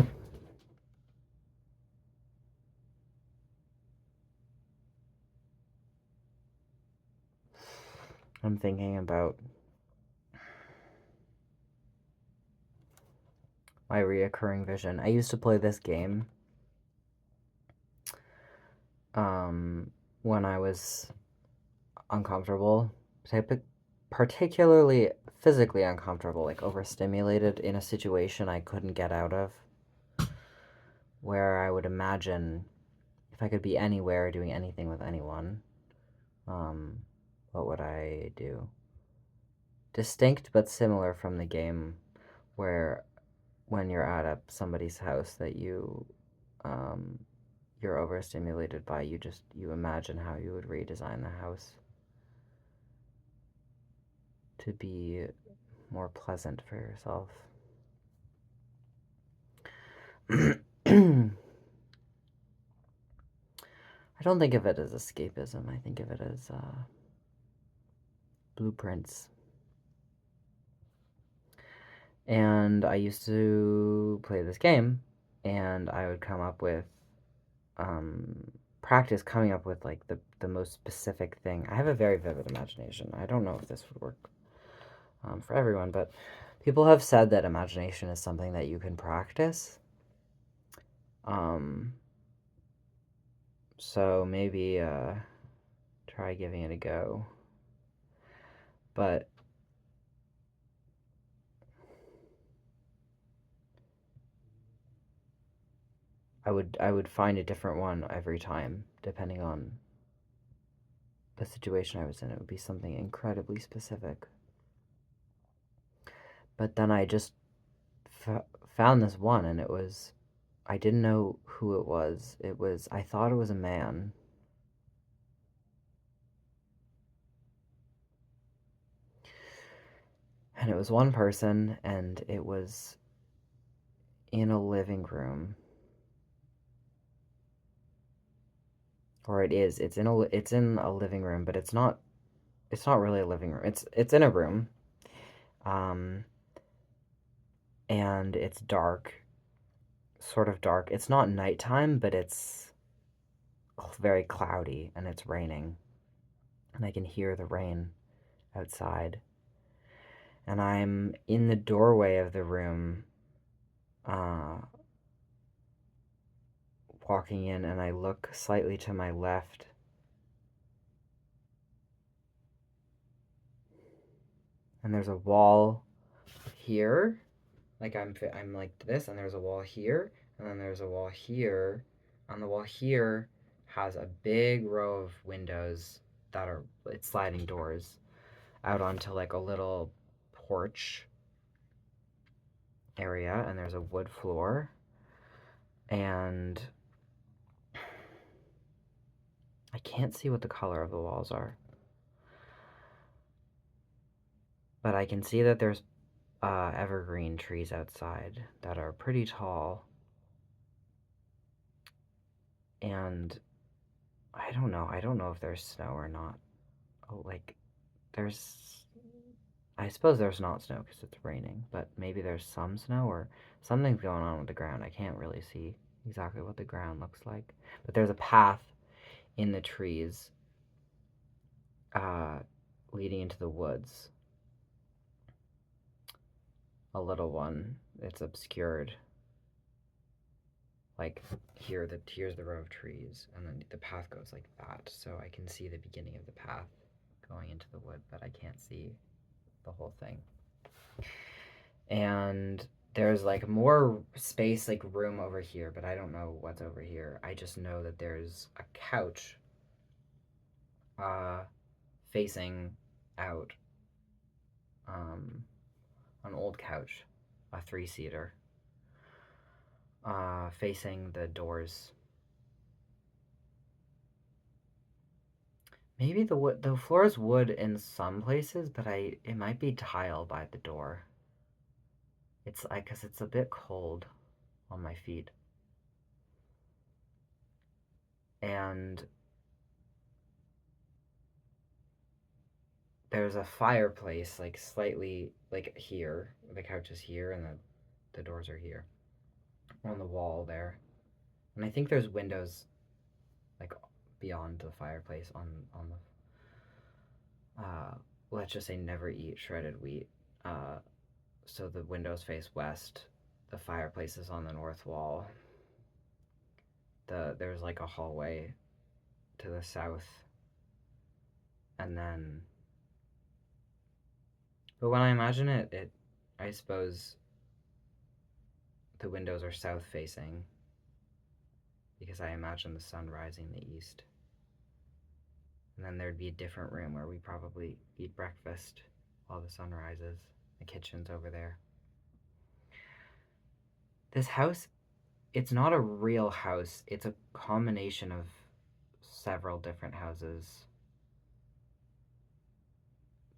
I'm thinking about my reoccurring vision. I used to play this game when I was uncomfortable, particularly physically uncomfortable, like overstimulated in a situation I couldn't get out of, where I would imagine if I could be anywhere doing anything with anyone, what would I do? Distinct but similar from the game where when you're at somebody's house that you're overstimulated by, you imagine how you would redesign the house to be more pleasant for yourself. I don't think of it as escapism. I think of it as blueprints. And I used to play this game, and I would come up with practice coming up with like the most specific thing. I have a very vivid imagination. I don't know if this would work for everyone, but people have said that imagination is something that you can practice. So maybe try giving it a go. But I would find a different one every time, depending on the situation I was in. It would be something incredibly specific. But then I just found this one, and I didn't know who it was. I thought it was a man. And it was one person, and it was in a living room. Or it's in a living room, but it's not really a living room. It's in a room. And it's dark. Sort of dark. It's not nighttime, but it's very cloudy, and it's raining. And I can hear the rain outside. And I'm in the doorway of the room, walking in, and I look slightly to my left. And there's a wall here. Like I'm like this, and there's a wall here, and then there's a wall here. On the wall here has a big row of windows it's sliding doors out onto like a little porch area, and there's a wood floor, and I can't see what the color of the walls are, but I can see that there's evergreen trees outside that are pretty tall, and I don't know if there's snow or not. Oh, like I suppose there's not snow because it's raining, but maybe there's some snow or something's going on with the ground. I can't really see exactly what the ground looks like, but there's a path in the trees leading into the woods. A little one. It's obscured. Like here's the row of trees, and then the path goes like that, so I can see the beginning of the path going into the wood, but I can't see the whole thing. And there's like more space, like room over here, but I don't know what's over here. I just know that there's a couch facing out an old couch, a 3-seater, facing the doors. Maybe the floor is wood in some places, but it might be tile by the door. It's because it's a bit cold on my feet. And there's a fireplace, like slightly, like here. The couch is here, and the doors are here on the wall there. And I think there's windows, like beyond the fireplace on the. Let's just say never eat shredded wheat. So the windows face west. The fireplace is on the north wall. There's like a hallway to the south, and then. But when I imagine it, I suppose the windows are south facing because I imagine the sun rising the east. And then there'd be a different room where we probably eat breakfast while the sun rises. The kitchen's over there. This house, it's not a real house. It's a combination of several different houses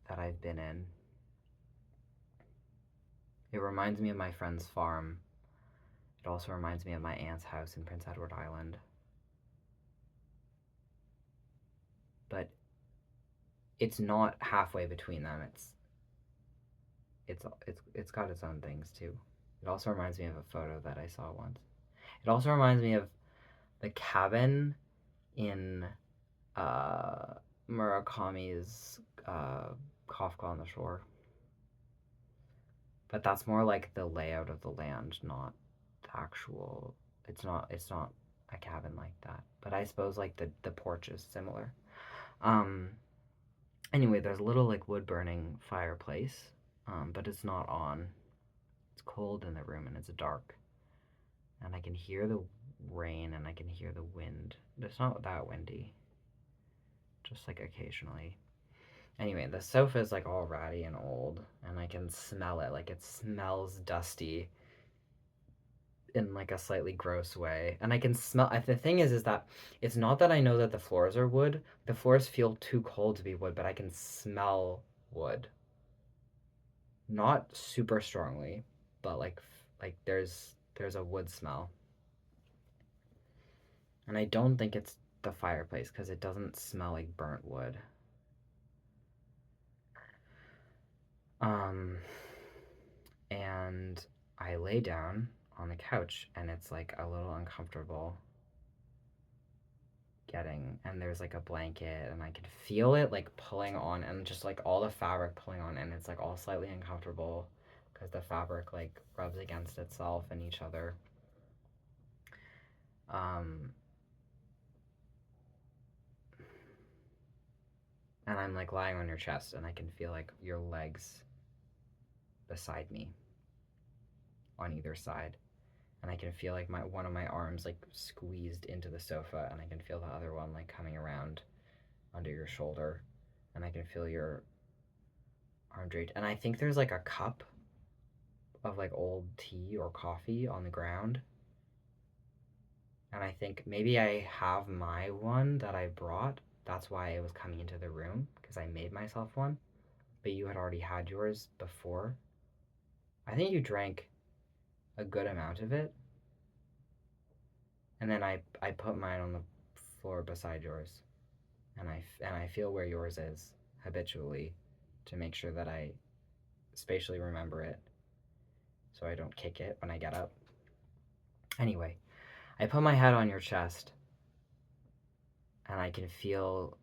that I've been in. It reminds me of my friend's farm. It also reminds me of my aunt's house in Prince Edward Island. But it's not halfway between them. It's got its own things too. It also reminds me of a photo that I saw once. It also reminds me of the cabin in Murakami's Kafka on the Shore. But that's more like the layout of the land, not the actual. It's not a cabin like that. But I suppose like the porch is similar. Anyway, there's a little like wood burning fireplace, but it's not on. It's cold in the room and it's dark. And I can hear the rain and I can hear the wind. It's not that windy, just like occasionally. Anyway, the sofa is like all ratty and old, and I can smell it. Like it smells dusty in like a slightly gross way. And I can smell. The thing is that it's not that I know that the floors are wood. The floors feel too cold to be wood, but I can smell wood. Not super strongly, but like there's a wood smell. And I don't think it's the fireplace because it doesn't smell like burnt wood. And I lay down on the couch and it's like a little uncomfortable and there's like a blanket and I can feel it like pulling on and just like all the fabric pulling on and it's like all slightly uncomfortable because the fabric like rubs against itself and each other. And I'm like lying on your chest and I can feel like your legs beside me on either side. And I can feel like one of my arms like squeezed into the sofa and I can feel the other one like coming around under your shoulder and I can feel your arm draped. And I think there's like a cup of like old tea or coffee on the ground. And I think maybe I have my one that I brought. That's why it was coming into the room because I made myself one. But you had already had yours before. I think you drank a good amount of it. And then I put mine on the floor beside yours. And I feel where yours is habitually to make sure that I spatially remember it so I don't kick it when I get up. Anyway, I put my head on your chest and I can feel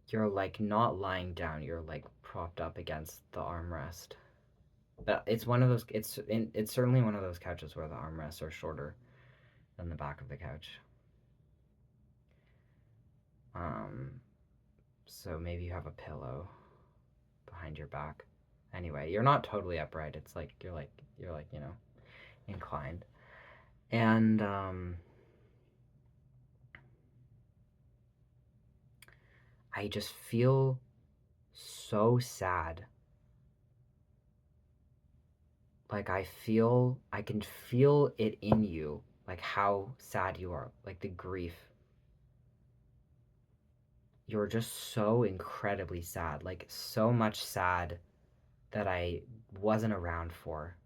you're like not lying down, you're like propped up against the armrest. But it's one of those it's certainly one of those couches where the armrests are shorter than the back of the couch. So maybe you have a pillow behind your back. Anyway, you're not totally upright. It's like you're like, you know, inclined. And I just feel so sad like I can feel it in you, like how sad you are, like the grief. You're just so incredibly sad, like so much sad that I wasn't around for.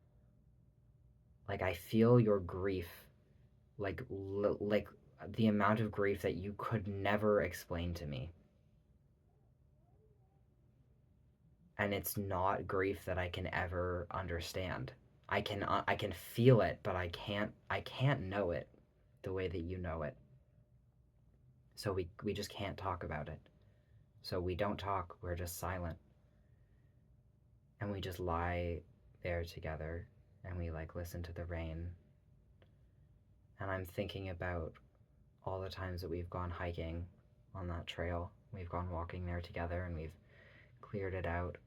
Like I feel your grief, like the amount of grief that you could never explain to me. And it's not grief that I can ever understand. I can feel it, but I can't know it the way that you know it. So we just can't talk about it. So we don't talk, we're just silent. And we just lie there together and we like listen to the rain. And I'm thinking about all the times that we've gone hiking on that trail. We've gone walking there together and we've cleared it out.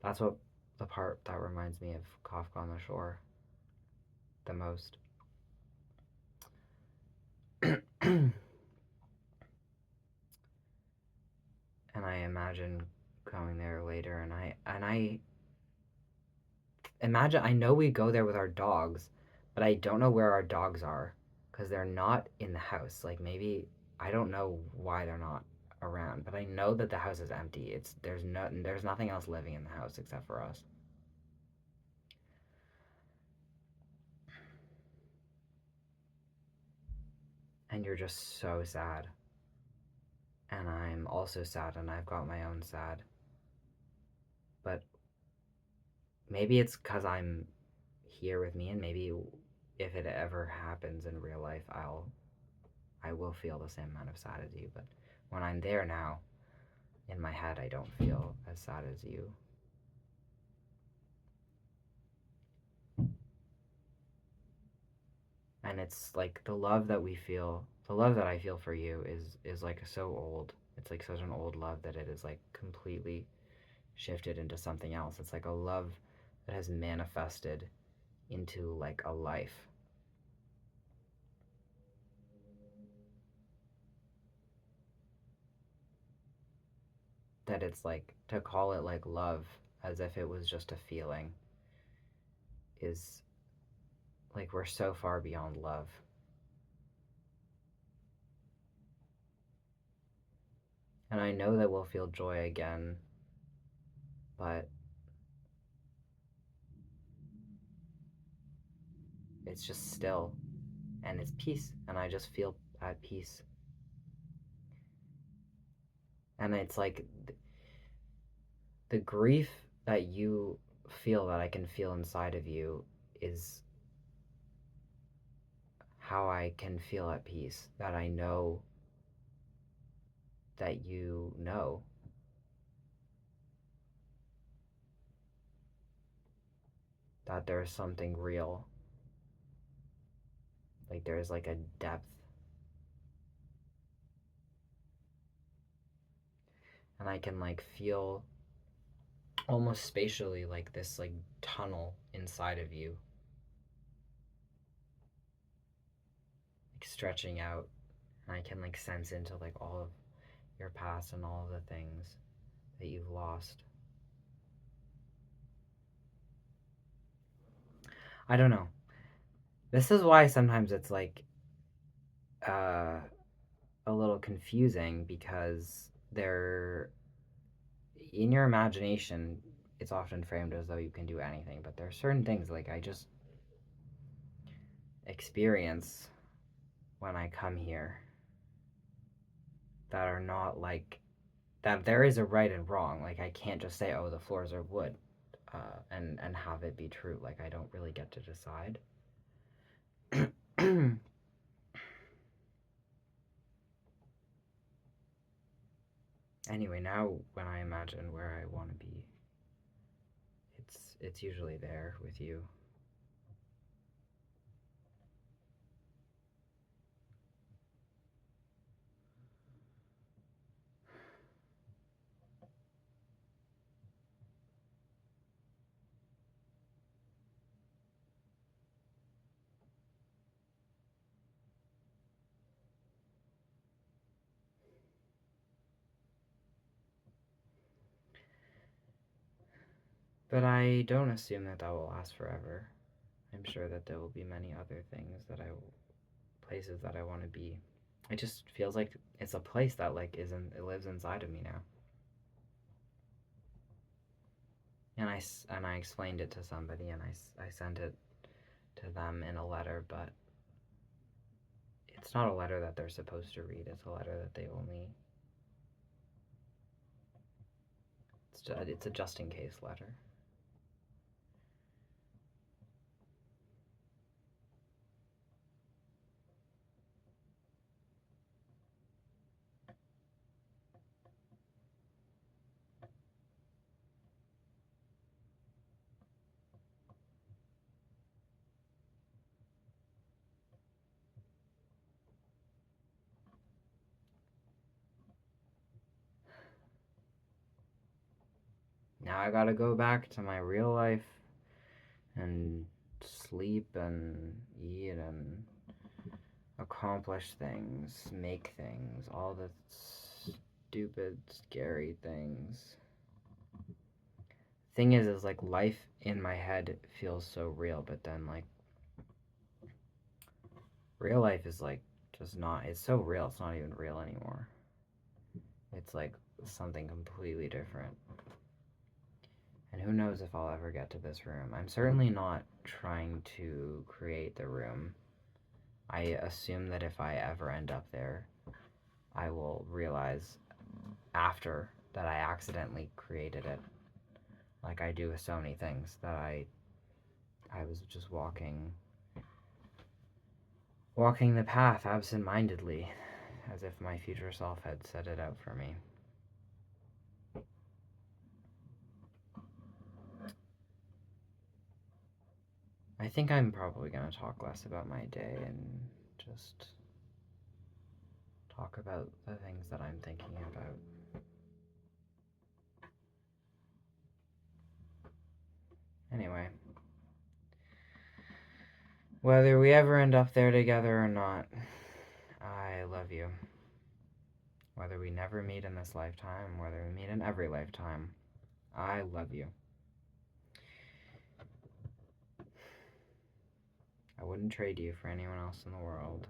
That's what the part that reminds me of Kafka on the Shore the most. And I imagine going there later, and I imagine I know we go there with our dogs, but I don't know where our dogs are because they're not in the house. Like maybe I don't know why they're not around, but I know that the house is empty. There's nothing else living in the house except for us. And you're just so sad. And I'm also sad, and I've got my own sad. But maybe it's because I'm here with me, and maybe if it ever happens in real life, I will feel the same amount of sad as you. But when I'm there now, in my head, I don't feel as sad as you. And it's like the love that we feel, the love that I feel for you is like so old. It's like such an old love that it is like completely shifted into something else. It's like a love that has manifested into like a life. That it's like to call it like love as if it was just a feeling is like we're so far beyond love. And I know that we'll feel joy again, but it's just still and it's peace, and I just feel at peace. And it's like the grief that you feel that I can feel inside of you is how I can feel at peace. That I know that you know that there's something real. Like there's like a depth. And I can like feel almost spatially like this like tunnel inside of you, like stretching out. And I can like sense into like all of your past and all of the things that you've lost. I don't know. This is why sometimes it's like uh, a little confusing because they're in your imagination. It's often framed as though you can do anything, but there are certain things like I just experience when I come here that are not like that. There is a right and wrong. Like I can't just say, "Oh, the floors are wood," and have it be true. Like I don't really get to decide. Anyway, now when I imagine where I want to be, it's usually there with you. But I don't assume that that will last forever. I'm sure that there will be many other things places that I want to be. It just feels like it's a place that like isn't it lives inside of me now. And I explained it to somebody, and I sent it to them in a letter, but it's not a letter that they're supposed to read. It's a letter that they only. It's a just in case letter. Now I gotta go back to my real life and sleep and eat and accomplish things, make things, all the stupid, scary things. Thing is like life in my head feels so real, but then like real life is like just not. It's so real. It's not even real anymore. It's like something completely different. And who knows if I'll ever get to this room. I'm certainly not trying to create the room. I assume that if I ever end up there, I will realize after that I accidentally created it. Like I do with so many things that I was just walking the path absent-mindedly, as if my future self had set it out for me. I think I'm probably going to talk less about my day and just talk about the things that I'm thinking about. Anyway, whether we ever end up there together or not, I love you. Whether we never meet in this lifetime, whether we meet in every lifetime, I love you. I wouldn't trade you for anyone else in the world.